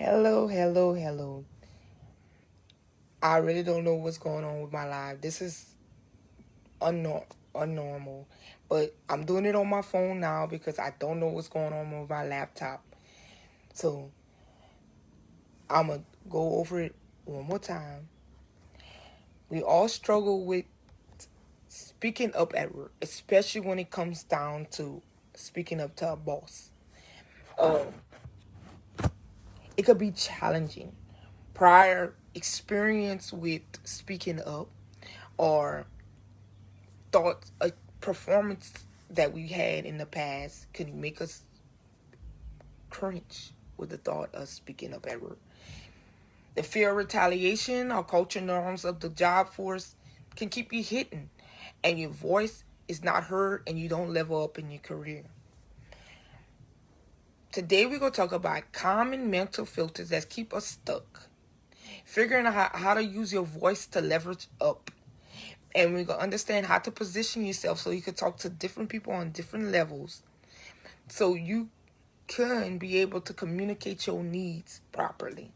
Hello, hello, hello. I really don't know what's going on with my life. This is unnormal. But I'm doing it on my phone now because I don't know what's going on with my laptop. So I'm going to go over it one more time. We all struggle with speaking up at work, especially when it comes down to speaking up to a boss. Um, it could be challenging. Prior experience with speaking up or thoughts, a performance that we had in the past could make us cringe with the thought of speaking up at work. The fear of retaliation or culture norms of the job force can keep you hidden, and your voice is not heard, and you don't level up in your career. Today we're going to talk about common mental filters that keep us stuck, figuring out how to use your voice to leverage up. And we're going to understand how to position yourself so you can talk to different people on different levels so you can be able to communicate your needs properly.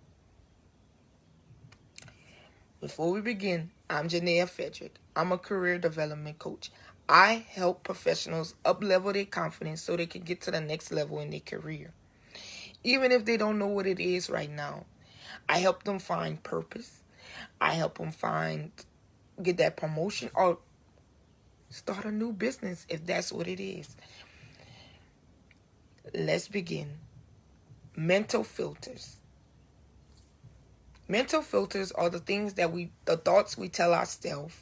Before we begin, I'm Janaea Frederick. I'm a career development coach. I help professionals up-level their confidence so they can get to the next level in their career. Even if they don't know what it is right now, I help them find purpose. I help them get that promotion or start a new business if that's what it is. Let's begin. Mental filters. Mental filters are the thoughts we tell ourselves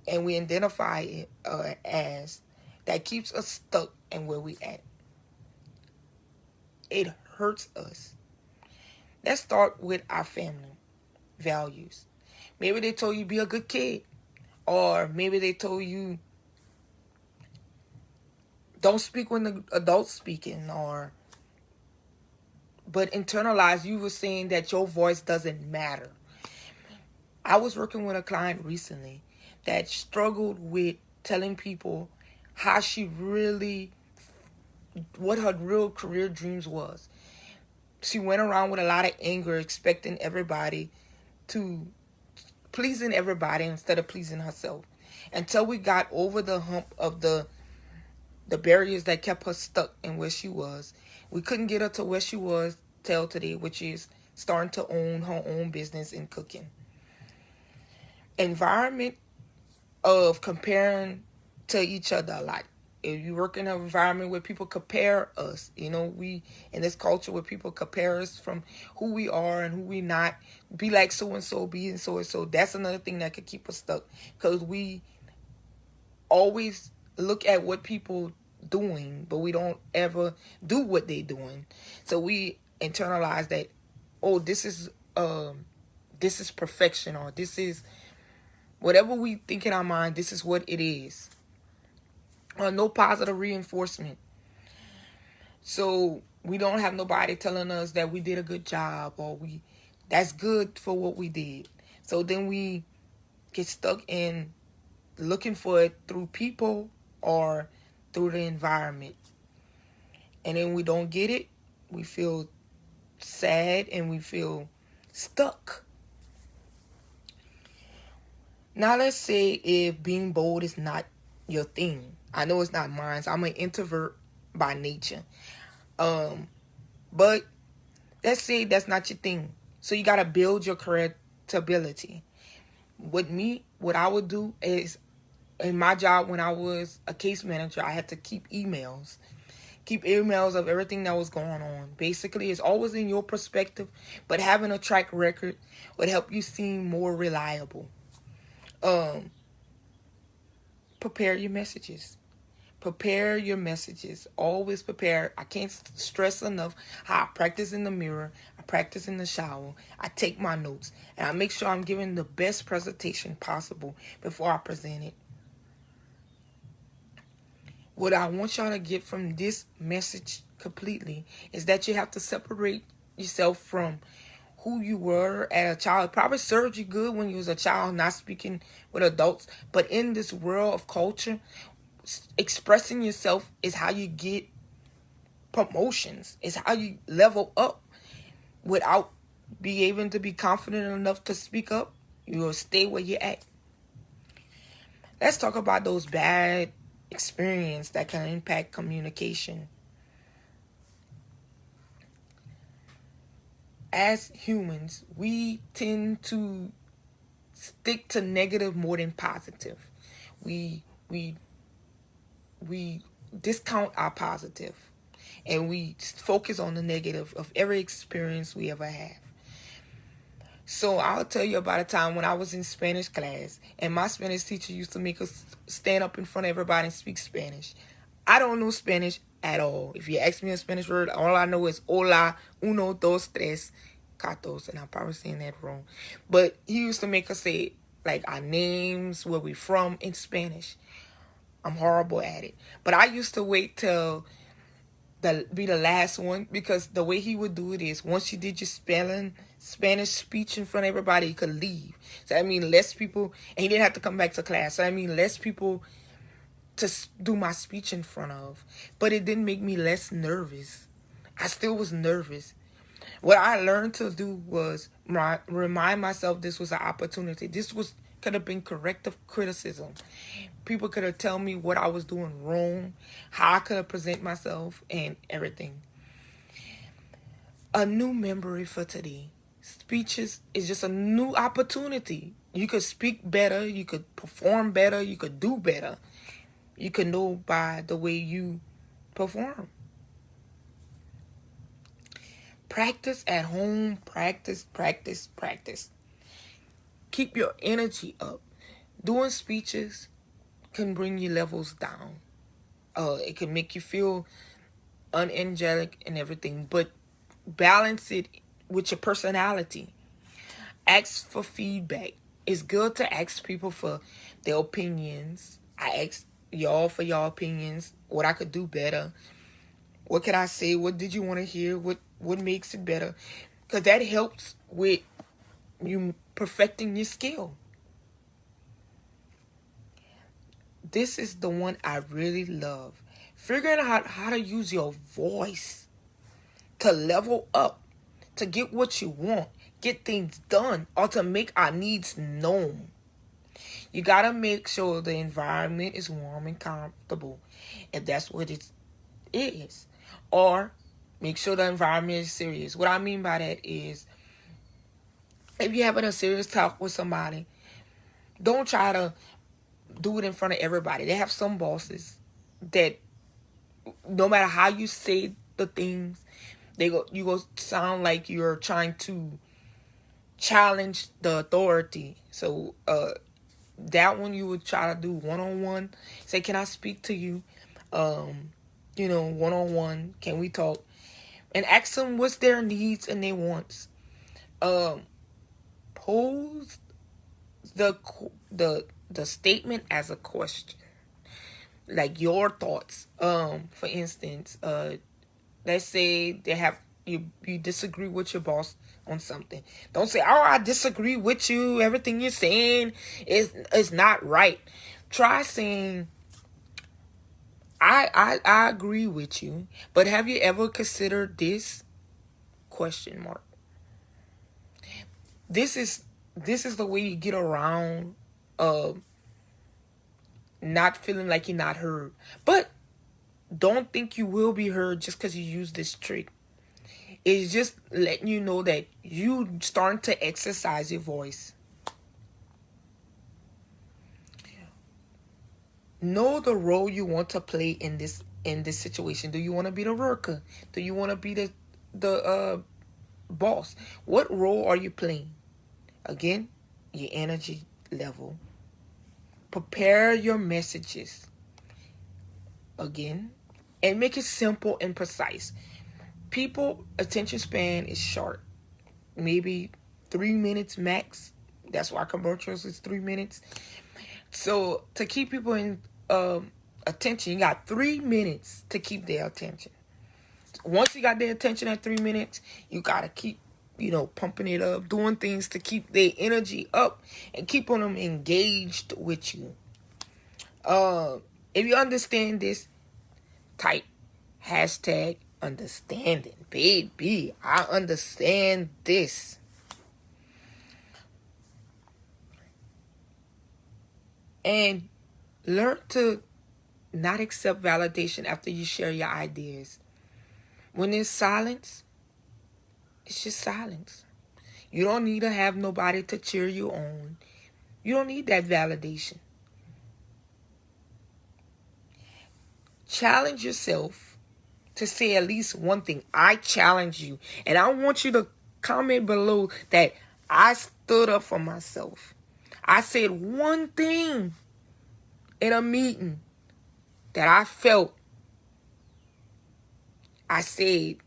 and we identify it as that keeps us stuck in where we at. It hurts us. Let's start with our family values. Maybe they told you be a good kid, or maybe they told you don't speak when the adult's speaking, but internalized you were saying that your voice doesn't matter. I was working with a client recently that struggled with telling people what her real career dreams was. She went around with a lot of anger, expecting pleasing everybody instead of pleasing herself. Until we got over the hump of the barriers that kept her stuck in where she was. We couldn't get her to where she was till today, which is starting to own her own business in cooking. Environment of comparing to each other a lot. If you work in an environment where people compare us, we in this culture where people compare us from who we are and who we not, be like so and so, be and so and so. That's another thing that could keep us stuck because we always look at what people doing, but we don't ever do what they doing. So we internalize that, oh, this is perfection, or this is whatever we think in our mind, this is what it is. No positive reinforcement. So we don't have nobody telling us that we did a good job or that's good for what we did. So then we get stuck in looking for it through people or through the environment. And then we don't get it. We feel sad and we feel stuck. Now let's say if being bold is not your thing. I know it's not mine. So I'm an introvert by nature. But let's say that's not your thing. So you got to build your credibility. With me, what I would do is, in my job when I was a case manager, I had to keep emails of everything that was going on. Basically, it's always in your perspective, but having a track record would help you seem more reliable. Prepare your messages. Always prepare. I can't stress enough how I practice in the mirror. I practice in the shower. I take my notes. And I make sure I'm giving the best presentation possible before I present it. What I want y'all to get from this message completely is that you have to separate yourself from who you were as a child. It probably served you good when you was a child, not speaking with adults. But in this world of culture, expressing yourself is how you get promotions. It's how you level up without being able to be confident enough to speak up. You'll stay where you're at. Let's talk about those bad experiences that can impact communication. As humans, we tend to stick to negative more than positive. We discount our positive, and we focus on the negative of every experience we ever have. So I'll tell you about a time when I was in Spanish class, and my Spanish teacher used to make us stand up in front of everybody and speak Spanish. I don't know Spanish at all. If you ask me a Spanish word, all I know is hola, uno, dos, tres, catorce, and I'm probably saying that wrong. But he used to make us say like our names, where we from in Spanish. I'm horrible at it. But I used to wait till be the last one, because the way he would do it is once you did your Spanish speech in front of everybody, you could leave. So I mean less people, and he didn't have to come back to class. So I mean less people to do my speech in front of. But it didn't make me less nervous. I still was nervous. What I learned to do was remind myself this was an opportunity. Could have been corrective criticism. People could have told me what I was doing wrong, how I could have present myself, and everything. A new memory for today. Speeches is just a new opportunity. You could speak better, you could perform better, you could do better. You could know by the way you perform. Practice at home, practice. Keep your energy up. Doing speeches can bring your levels down. It can make you feel unangelic and everything, but balance it with your personality. Ask for feedback. It's good to ask people for their opinions. I ask y'all for your opinions, what I could do better. What can I say? What did you want to hear? What makes it better? Because that helps with you perfecting your skill. This is the one I really love. Figuring out how to use your voice to level up, to get what you want, get things done, or to make our needs known. You got to make sure the environment is warm and comfortable, if that's what it is. Or make sure the environment is serious. What I mean by that is, if you're having a serious talk with somebody, don't try to do it in front of everybody. They have some bosses that no matter how you say the things, you go sound like you're trying to challenge the authority. So that one you would try to do one-on-one. Say, can I speak to you? One-on-one. Can we talk? And ask them what's their needs and their wants. Pose the statement as a question, like your thoughts. For instance, let's say you disagree with your boss on something. Don't say, "Oh, I disagree with you. Everything you're saying is not right." Try saying, I agree with you, but have you ever considered this? ? This is the way you get around not feeling like you're not heard. But don't think you will be heard just because you use this trick. It's just letting you know that you starting to exercise your voice. Know the role you want to play in this situation. Do you want to be the worker? Do you want to be the boss? What role are you playing? Again, your energy level. Prepare your messages. Again, and make it simple and precise. People attention span is short. Maybe 3 minutes max. That's why commercials is 3 minutes. So to keep people in attention, you got 3 minutes to keep their attention. Once you got their attention at 3 minutes, you gotta keep, pumping it up, doing things to keep their energy up and keeping them engaged with you. If you understand this, type hashtag understanding. Baby, I understand this. And learn to not accept validation after you share your ideas. When there's silence, it's just silence. You don't need to have nobody to cheer you on. You don't need that validation. Challenge yourself to say at least one thing. I challenge you. And I want you to comment below that I stood up for myself. I said one thing in a meeting that I felt I said,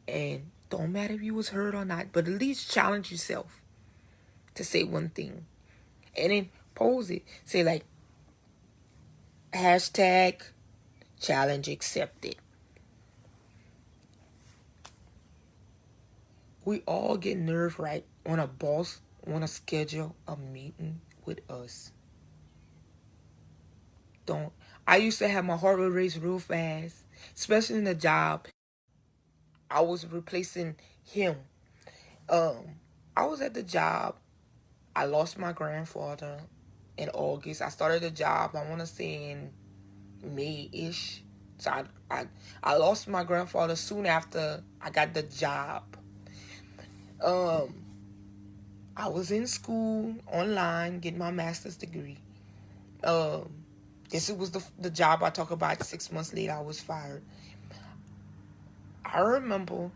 and don't matter if you was hurt or not, but at least challenge yourself to say one thing. And then pose it. Say like, hashtag challenge accepted. We all get nerve right when a boss want to schedule a meeting with us. Don't. I used to have my heart rate race real fast, especially in the job. I was replacing him. I was at the job. I lost my grandfather in August. I started the job, I want to say in May-ish. So I lost my grandfather soon after I got the job. I was in school online getting my master's degree. This was the job I talk about. 6 months later, I was fired. I remember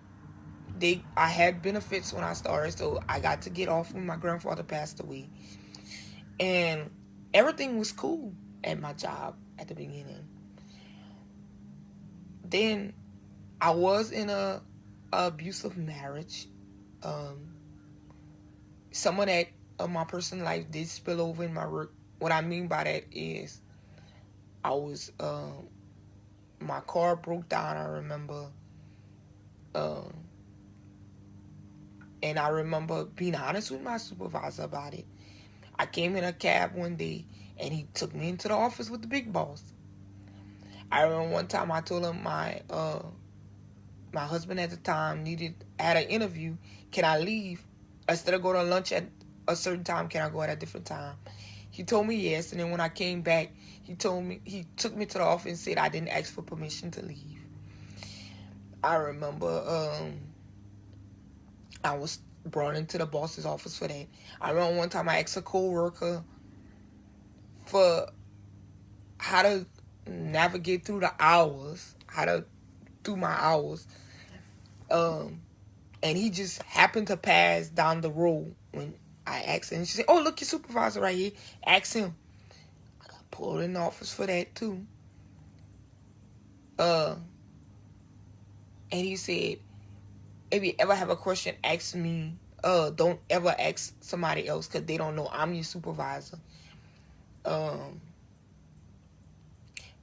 I had benefits when I started, so I got to get off when my grandfather passed away. And everything was cool at my job at the beginning. Then I was in a abusive marriage. Some of that of my personal life did spill over in my work. What I mean by that is I was my car broke down, I remember. And I remember being honest with my supervisor about it. I came in a cab one day and he took me into the office with the big boss. I remember one time I told him my husband at the time had an interview. Can I leave? Instead of going to lunch at a certain time, can I go at a different time? He told me yes, and then when I came back, he took me to the office and said I didn't ask for permission to leave. I remember I was brought into the boss's office for that. I remember one time I asked a co-worker for how to navigate through the hours, how to do my hours. And he just happened to pass down the road when I asked him. And she said, oh, look, your supervisor right here. Ask him. I got pulled in the office for that, too. And he said, if you ever have a question, ask me. Don't ever ask somebody else because they don't know I'm your supervisor.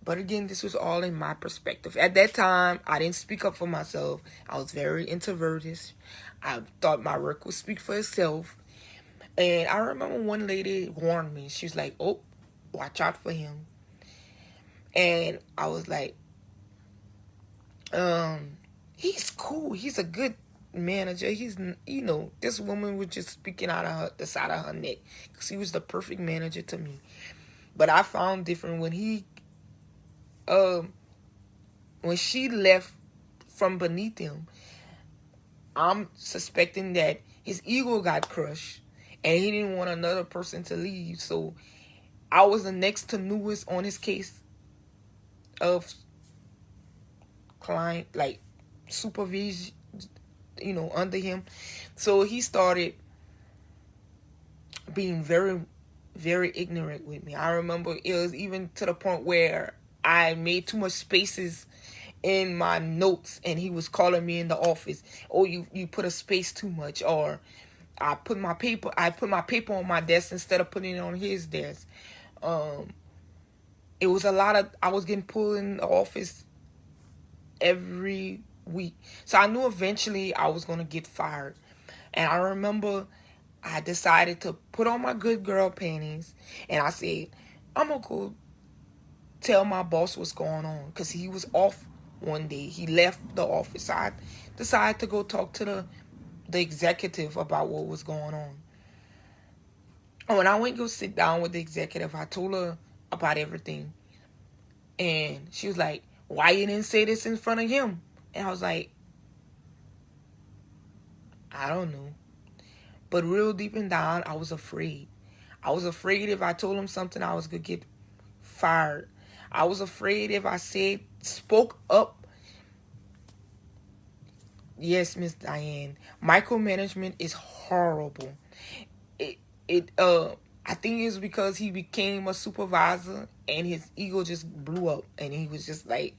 But again, this was all in my perspective. At that time, I didn't speak up for myself. I was very introverted. I thought my work would speak for itself. And I remember one lady warned me. She was like, oh, watch out for him. And I was like, he's cool. He's a good manager. He's, this woman was just speaking out of the side of her neck. Because he was the perfect manager to me. But I found different when she left from beneath him. I'm suspecting that his ego got crushed and he didn't want another person to leave. So I was the next to newest on his case of client, like supervision, under him. So he started being very, very ignorant with me. I remember it was even to the point where I made too much spaces in my notes and he was calling me in the office. Oh, you put a space too much. Or I put my paper on my desk instead of putting it on his desk. It was a lot of, I was getting pulled in the office every week. So I knew eventually I was going to get fired. And I remember I decided to put on my good girl panties and I said, I'm going to go tell my boss what's going on, because he was off one day. He left the office. So I decided to go talk to the executive about what was going on. And when I went to go sit down with the executive, I told her about everything. And she was like, why you didn't say this in front of him? And I was like, I don't know. But real deep and down, I was afraid. I was afraid if I told him something, I was going to get fired. I was afraid if I spoke up. Yes, Miss Diane, micromanagement is horrible. I think it's because he became a supervisor and his ego just blew up, and he was just like,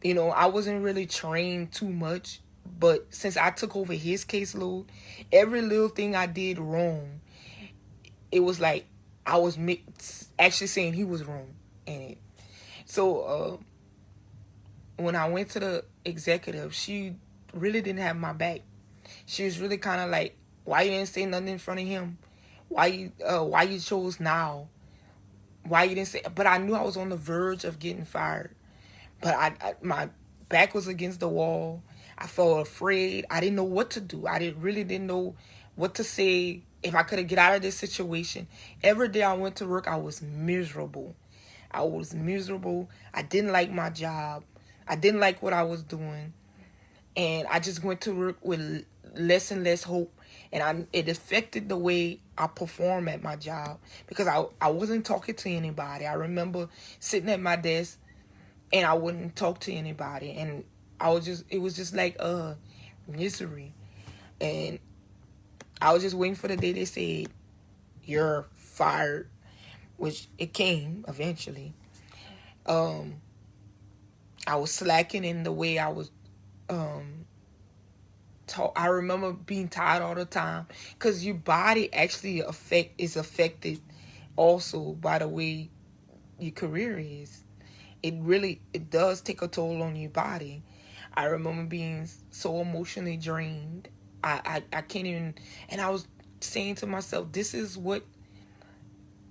I wasn't really trained too much, but since I took over his caseload, every little thing I did wrong, it was like I was actually saying he was wrong in it. So when I went to the executive, she really didn't have my back. She was really kind of like, why you didn't say nothing in front of him? Why you chose now? Why you didn't say? But I knew I was on the verge of getting fired. But my back was against the wall. I felt afraid. I didn't know what to do. Really didn't know what to say. If I could get out of this situation. Every day I went to work, I was miserable. I didn't like my job. I didn't like what I was doing. And I just went to work with less and less hope. And it affected the way I perform at my job. Because I wasn't talking to anybody. I remember sitting at my desk and I wouldn't talk to anybody. And it was just like misery. And I was just waiting for the day they said, you're fired. Which it came eventually. I was slacking in the way I was I remember being tired all the time, because your body actually is affected also by the way your career is. It does take a toll on your body. I remember being so emotionally drained. I can't even, and I was saying to myself, this is what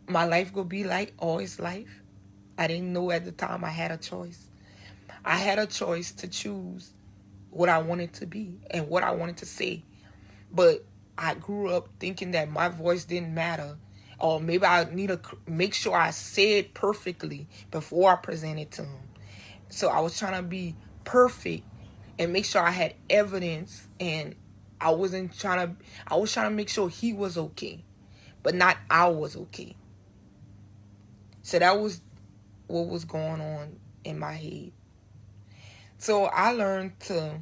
my life gonna be like all its life. I didn't know at the time I had a choice. I had a choice to choose what I wanted to be and what I wanted to say. But I grew up thinking that my voice didn't matter, or maybe I need to make sure I say it perfectly before I present it to him. So I was trying to be perfect and make sure I had evidence, and I was trying to make sure he was okay, but not I was okay. So that was what was going on in my head. So I learned to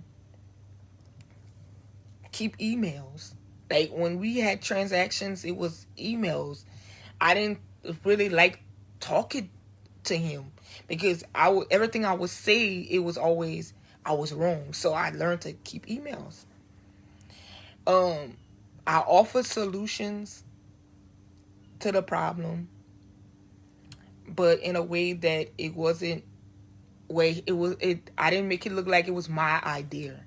keep emails. Like when we had transactions, it was emails. I didn't really like talking to him because everything I would say, it was always I was wrong. So I learned to keep emails. I offered solutions to the problem, but in a way that it wasn't I didn't make it look like it was my idea.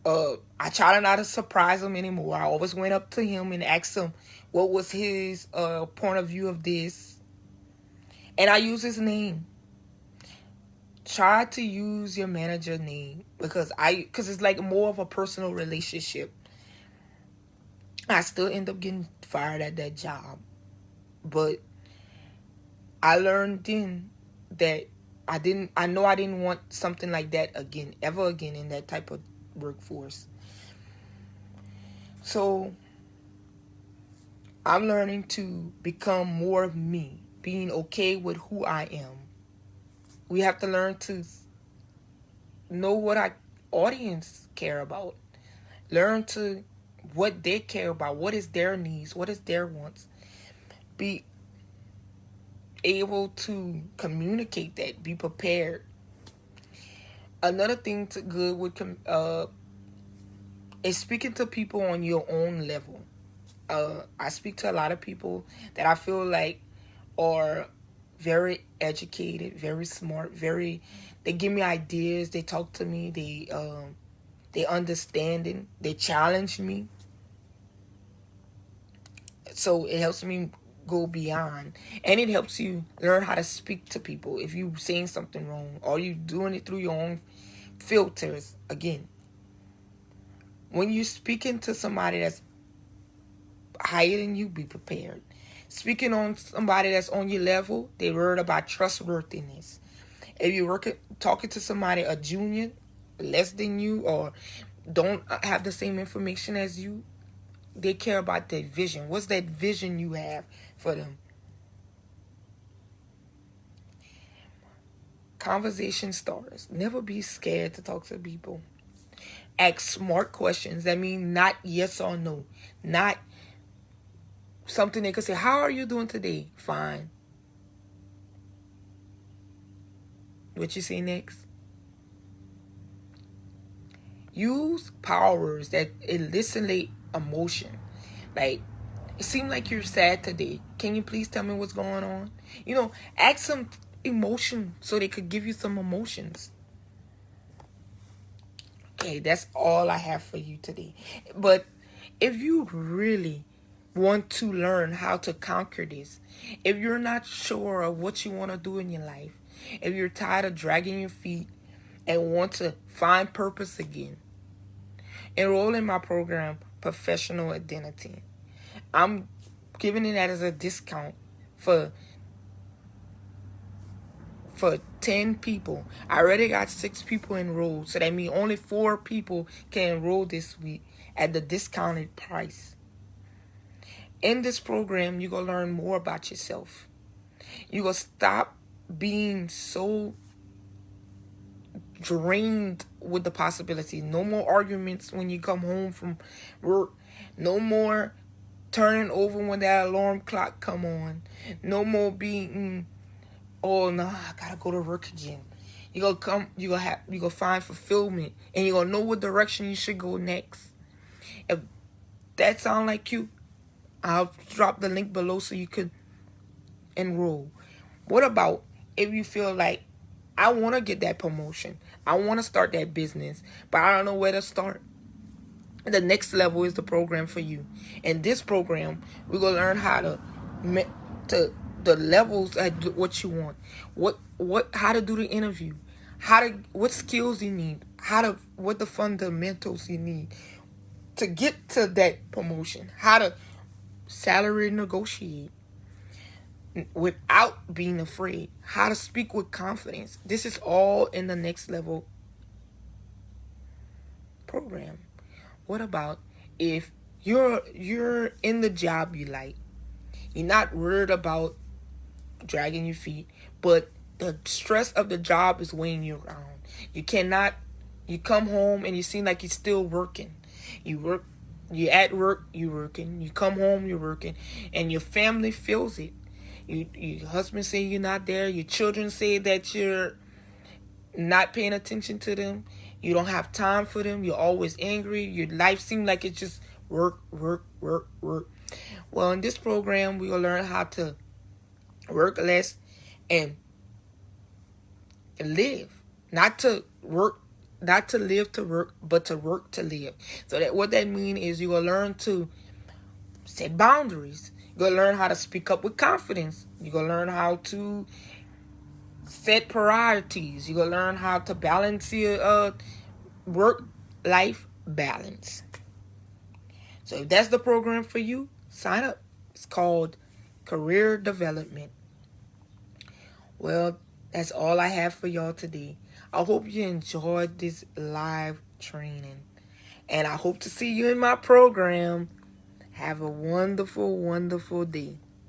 I tried not to surprise him anymore. I always went up to him and asked him what was his point of view of this. And I used his name. Try to use your manager name because it's like more of a personal relationship. I still end up getting fired at that job. But I learned then that I know I didn't want something like that ever again in that type of workforce. So I'm learning to become more of me, being okay with who I am. We have to learn to know what our audience care about. Learn to what they care about, what is their needs, what is their wants. Be able to communicate that, be prepared. Another thing good with is speaking to people on your own level. I speak to a lot of people that I feel like are very educated, very smart, they give me ideas, they talk to me, they understand, they challenge me. So it helps me go beyond, and it helps you learn how to speak to people if you saying something wrong or you doing it through your own filters. Again, when you're speaking to somebody that's higher than you, be prepared. Speaking on somebody that's on your level, they worried about trustworthiness. If you're talking to somebody a junior, less than you, or don't have the same information as you, they care about that vision. What's that vision you have for them? Conversation starters. Never be scared to talk to people. Ask smart questions. That means not yes or no. Not something they could say, how are you doing today? Fine. What you say next? Use powers that elicit emotion. Like, it seemed like you're sad today. Can you please tell me what's going on? Ask some emotion so they could give you some emotions. Okay, that's all I have for you today. But if you really want to learn how to conquer this, if you're not sure of what you want to do in your life, if you're tired of dragging your feet and want to find purpose again, enroll in my program, Professional Identity. I'm giving it that as a discount for 10 people. I already got 6 people enrolled, so that means only 4 people can enroll this week at the discounted price. In this program, you're going to learn more about yourself. You're going to stop being so drained with the possibility. No more arguments when you come home from work. No more turning over when that alarm clock come on. No more being, oh no, I gotta go to work again. You're gonna find fulfillment, and you're gonna know what direction you should go next. If that sound like you, I'll drop the link below so you could enroll. What about if you feel like, I want to get that promotion, I want to start that business, but I don't know where to start? The next level is the program for you. In this program, we're going to learn how to the levels at what you want. How to do the interview. What skills you need. What the fundamentals you need to get to that promotion. How to salary negotiate without being afraid. How to speak with confidence. This is all in the next level program. What about if you're in the job you like? You're not worried about dragging your feet, but the stress of the job is weighing you around. You come home and you seem like you're still working. You're at work, you're working. You come home, you're working. And your family feels it. Your husband say you're not there. Your children say that you're not paying attention to them. You don't have time for them. You're always angry. Your life seems like it's just work, work, work, work. Well, in this program, we're going to learn how to work less and live. Not to live to work, but to work to live. So what that means is you're going to learn to set boundaries. You're going to learn how to speak up with confidence. You're going to learn how to set priorities. You're going to learn how to balance your work-life balance. So if that's the program for you, sign up. It's called Career Development. Well, that's all I have for y'all today. I hope you enjoyed this live training. And I hope to see you in my program. Have a wonderful, wonderful day.